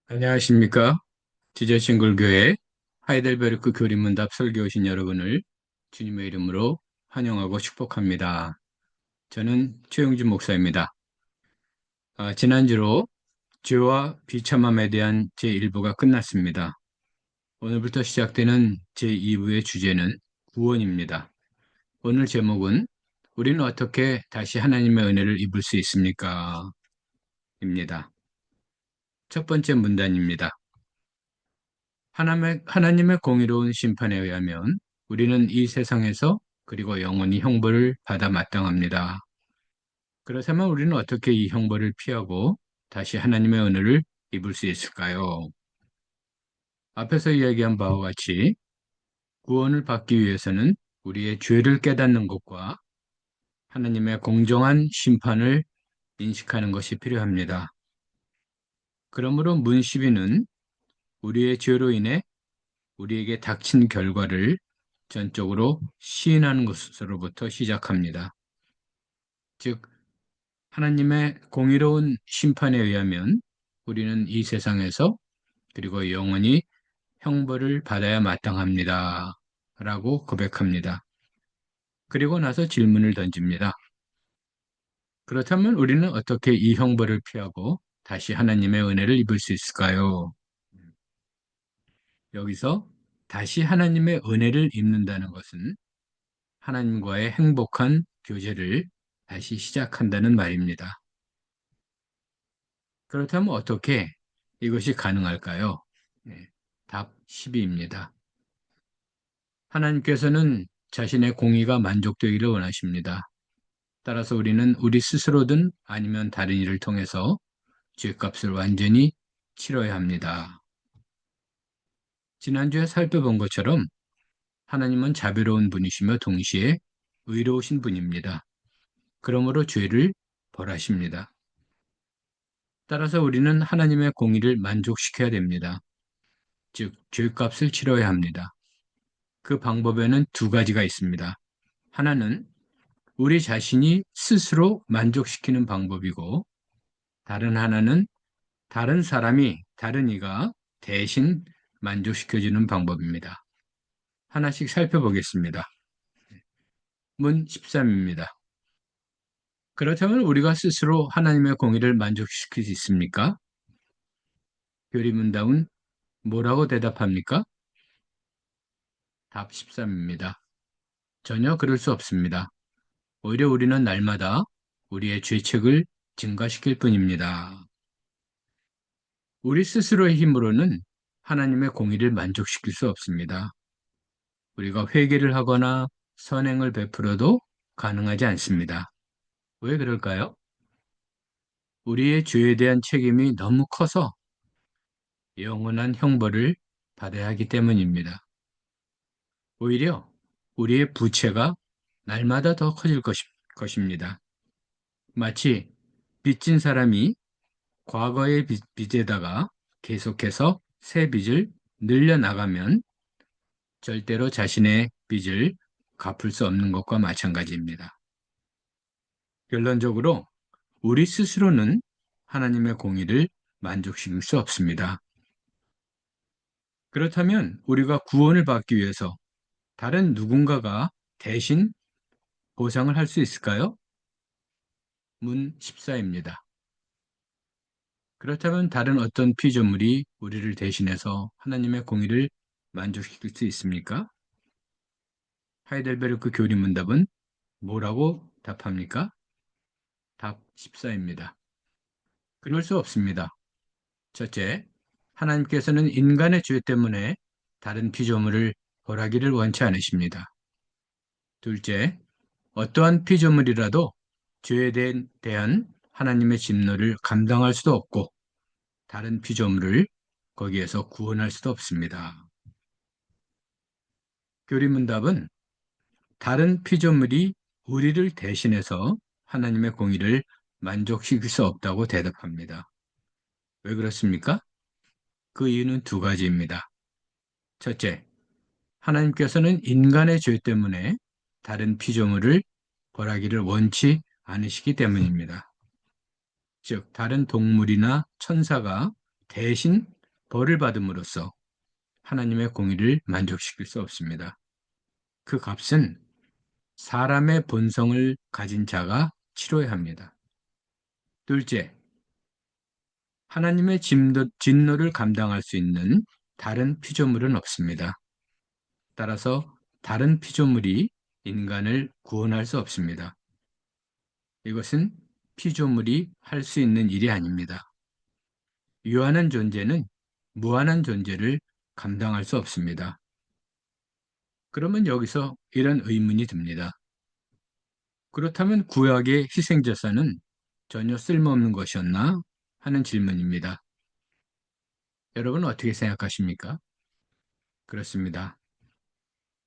안녕하십니까? 지저싱글교회 하이델베르크 교리문답 설교 오신 여러분을 주님의 이름으로 환영하고 축복합니다. 저는 최용준 목사입니다. 지난주로 죄와 비참함에 대한 제1부가 끝났습니다. 오늘부터 시작되는 제2부의 주제는 구원입니다. 오늘 제목은 우리는 어떻게 다시 하나님의 은혜를 입을 수 있습니까? 입니다. 첫 번째 문단입니다. 하나님의 공의로운 심판에 의하면 우리는 이 세상에서 그리고 영원히 형벌을 받아 마땅합니다. 그렇다면 우리는 어떻게 이 형벌을 피하고 다시 하나님의 은혜를 입을 수 있을까요? 앞에서 이야기한 바와 같이 구원을 받기 위해서는 우리의 죄를 깨닫는 것과 하나님의 공정한 심판을 인식하는 것이 필요합니다. 그러므로 문시비는 우리의 죄로 인해 우리에게 닥친 결과를 전적으로 시인하는 것으로부터 시작합니다. 즉, 하나님의 공의로운 심판에 의하면 우리는 이 세상에서 그리고 영원히 형벌을 받아야 마땅합니다. 라고 고백합니다. 그리고 나서 질문을 던집니다. 그렇다면 우리는 어떻게 이 형벌을 피하고 다시 하나님의 은혜를 입을 수 있을까요? 여기서 다시 하나님의 은혜를 입는다는 것은 하나님과의 행복한 교제를 다시 시작한다는 말입니다. 그렇다면 어떻게 이것이 가능할까요? 네, 답 10입니다. 하나님께서는 자신의 공의가 만족되기를 원하십니다. 따라서 우리는 우리 스스로든 아니면 다른 일을 통해서 죄값을 완전히 치러야 합니다. 지난주에 살펴본 것처럼 하나님은 자비로운 분이시며 동시에 의로우신 분입니다. 그러므로 죄를 벌하십니다. 따라서 우리는 하나님의 공의를 만족시켜야 됩니다. 즉, 죄값을 치러야 합니다. 그 방법에는 두 가지가 있습니다. 하나는 우리 자신이 스스로 만족시키는 방법이고, 다른 하나는 다른 사람이, 다른 이가 대신 만족시켜주는 방법입니다. 하나씩 살펴보겠습니다. 문 13입니다. 그렇다면 우리가 스스로 하나님의 공의를 만족시킬 수 있습니까? 교리문답은 뭐라고 대답합니까? 답 13입니다. 전혀 그럴 수 없습니다. 오히려 우리는 날마다 우리의 죄책을 증가시킬 뿐입니다. 우리 스스로의 힘으로는 하나님의 공의를 만족시킬 수 없습니다. 우리가 회개를 하거나 선행을 베풀어도 가능하지 않습니다. 왜 그럴까요? 우리의 죄에 대한 책임이 너무 커서 영원한 형벌을 받아야 하기 때문입니다. 오히려 우리의 부채가 날마다 더 커질 것입니다. 마치 빚진 사람이 과거의 빚에다가 계속해서 새 빚을 늘려나가면 절대로 자신의 빚을 갚을 수 없는 것과 마찬가지입니다. 결론적으로 우리 스스로는 하나님의 공의를 만족시킬 수 없습니다. 그렇다면 우리가 구원을 받기 위해서 다른 누군가가 대신 보상을 할 수 있을까요? 문 14입니다. 그렇다면 다른 어떤 피조물이 우리를 대신해서 하나님의 공의를 만족시킬 수 있습니까? 하이델베르크 교리문답은 뭐라고 답합니까? 답 14입니다. 그럴 수 없습니다. 첫째, 하나님께서는 인간의 죄 때문에 다른 피조물을 벌하기를 원치 않으십니다. 둘째, 어떠한 피조물이라도 죄에 대한 하나님의 진노를 감당할 수도 없고 다른 피조물을 거기에서 구원할 수도 없습니다. 교리문답은 다른 피조물이 우리를 대신해서 하나님의 공의를 만족시킬 수 없다고 대답합니다. 왜 그렇습니까? 그 이유는 두 가지입니다. 첫째, 하나님께서는 인간의 죄 때문에 다른 피조물을 벌하기를 원치 않으시기 때문입니다. 즉, 다른 동물이나 천사가 대신 벌을 받음으로써 하나님의 공의를 만족시킬 수 없습니다. 그 값은 사람의 본성을 가진 자가 치러야 합니다. 둘째, 하나님의 진노를 감당할 수 있는 다른 피조물은 없습니다. 따라서 다른 피조물이 인간을 구원할 수 없습니다. 이것은 피조물이 할 수 있는 일이 아닙니다. 유한한 존재는 무한한 존재를 감당할 수 없습니다. 그러면 여기서 이런 의문이 듭니다. 그렇다면 구약의 희생제사는 전혀 쓸모없는 것이었나 하는 질문입니다. 여러분 어떻게 생각하십니까? 그렇습니다.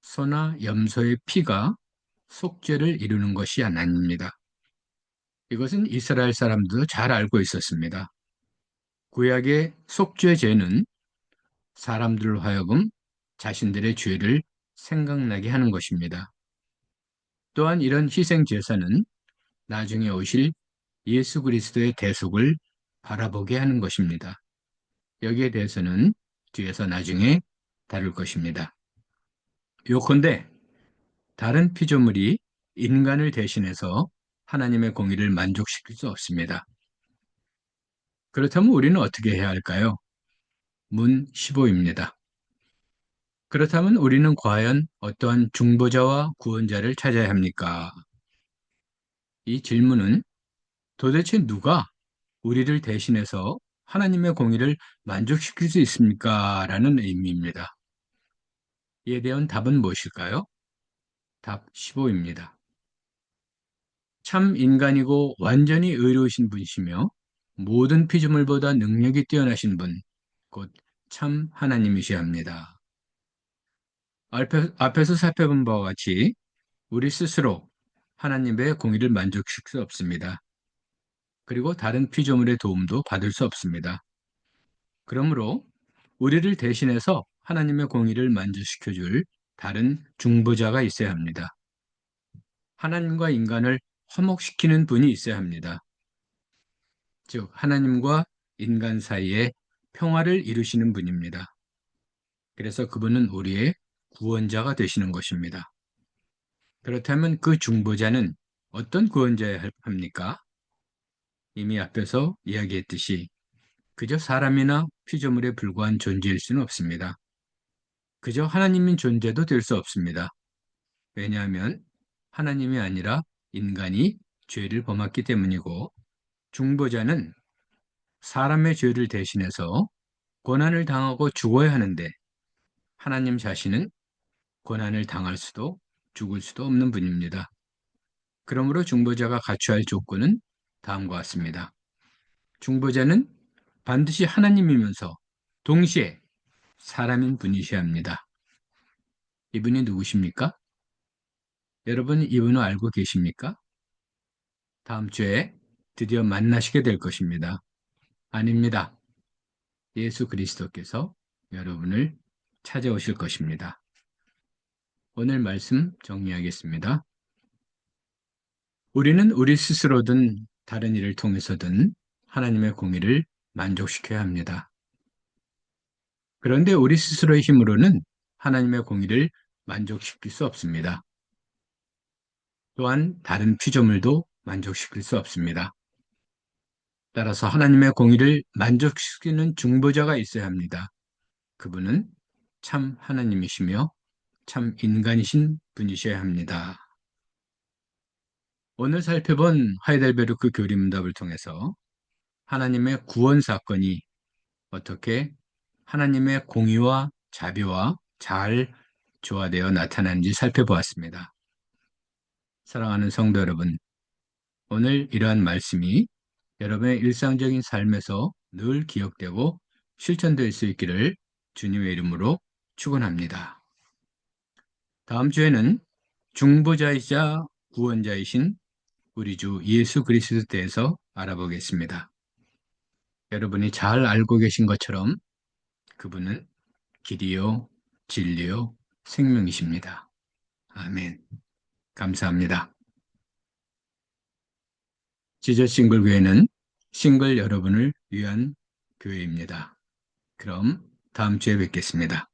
소나 염소의 피가 속죄를 이루는 것이 아닙니다. 이것은 이스라엘 사람들도 잘 알고 있었습니다. 구약의 속죄제는 사람들로 하여금 자신들의 죄를 생각나게 하는 것입니다. 또한 이런 희생 제사는 나중에 오실 예수 그리스도의 대속을 바라보게 하는 것입니다. 여기에 대해서는 뒤에서 나중에 다룰 것입니다. 요컨대 다른 피조물이 인간을 대신해서 하나님의 공의를 만족시킬 수 없습니다. 그렇다면 우리는 어떻게 해야 할까요? 문 15입니다. 그렇다면 우리는 과연 어떠한 중보자와 구원자를 찾아야 합니까? 이 질문은 도대체 누가 우리를 대신해서 하나님의 공의를 만족시킬 수 있습니까? 라는 의미입니다. 이에 대한 답은 무엇일까요? 답 15입니다. 참 인간이고 완전히 의로우신 분이시며 모든 피조물보다 능력이 뛰어나신 분, 곧 참 하나님이셔야 합니다. 앞에서 살펴본 바와 같이 우리 스스로 하나님의 공의를 만족시킬 수 없습니다. 그리고 다른 피조물의 도움도 받을 수 없습니다. 그러므로 우리를 대신해서 하나님의 공의를 만족시켜 줄 다른 중보자가 있어야 합니다. 하나님과 인간을 화목시키는 분이 있어야 합니다. 즉, 하나님과 인간 사이에 평화를 이루시는 분입니다. 그래서 그분은 우리의 구원자가 되시는 것입니다. 그렇다면 그 중보자는 어떤 구원자여야 합니까? 이미 앞에서 이야기했듯이 그저 사람이나 피조물에 불과한 존재일 수는 없습니다. 그저 하나님인 존재도 될 수 없습니다. 왜냐하면 하나님이 아니라 인간이 죄를 범했기 때문이고 중보자는 사람의 죄를 대신해서 고난을 당하고 죽어야 하는데 하나님 자신은 고난을 당할 수도 죽을 수도 없는 분입니다. 그러므로 중보자가 갖춰야 할 조건은 다음과 같습니다. 중보자는 반드시 하나님이면서 동시에 사람인 분이셔야 합니다. 이분이 누구십니까? 여러분 이분을 알고 계십니까? 다음 주에 드디어 만나시게 될 것입니다. 아닙니다. 예수 그리스도께서 여러분을 찾아오실 것입니다. 오늘 말씀 정리하겠습니다. 우리는 우리 스스로든 다른 일을 통해서든 하나님의 공의를 만족시켜야 합니다. 그런데 우리 스스로의 힘으로는 하나님의 공의를 만족시킬 수 없습니다. 또한 다른 피조물도 만족시킬 수 없습니다. 따라서 하나님의 공의를 만족시키는 중보자가 있어야 합니다. 그분은 참 하나님이시며 참 인간이신 분이셔야 합니다. 오늘 살펴본 하이델베르크 교리문답을 통해서 하나님의 구원 사건이 어떻게 하나님의 공의와 자비와 잘 조화되어 나타나는지 살펴보았습니다. 사랑하는 성도 여러분, 오늘 이러한 말씀이 여러분의 일상적인 삶에서 늘 기억되고 실천될 수 있기를 주님의 이름으로 축원합니다. 다음 주에는 중보자이자 구원자이신 우리 주 예수 그리스도에 대해서 알아보겠습니다. 여러분이 잘 알고 계신 것처럼 그분은 길이요, 진리요, 생명이십니다. 아멘. 감사합니다. 지저싱글 교회는 싱글 여러분을 위한 교회입니다. 그럼 다음 주에 뵙겠습니다.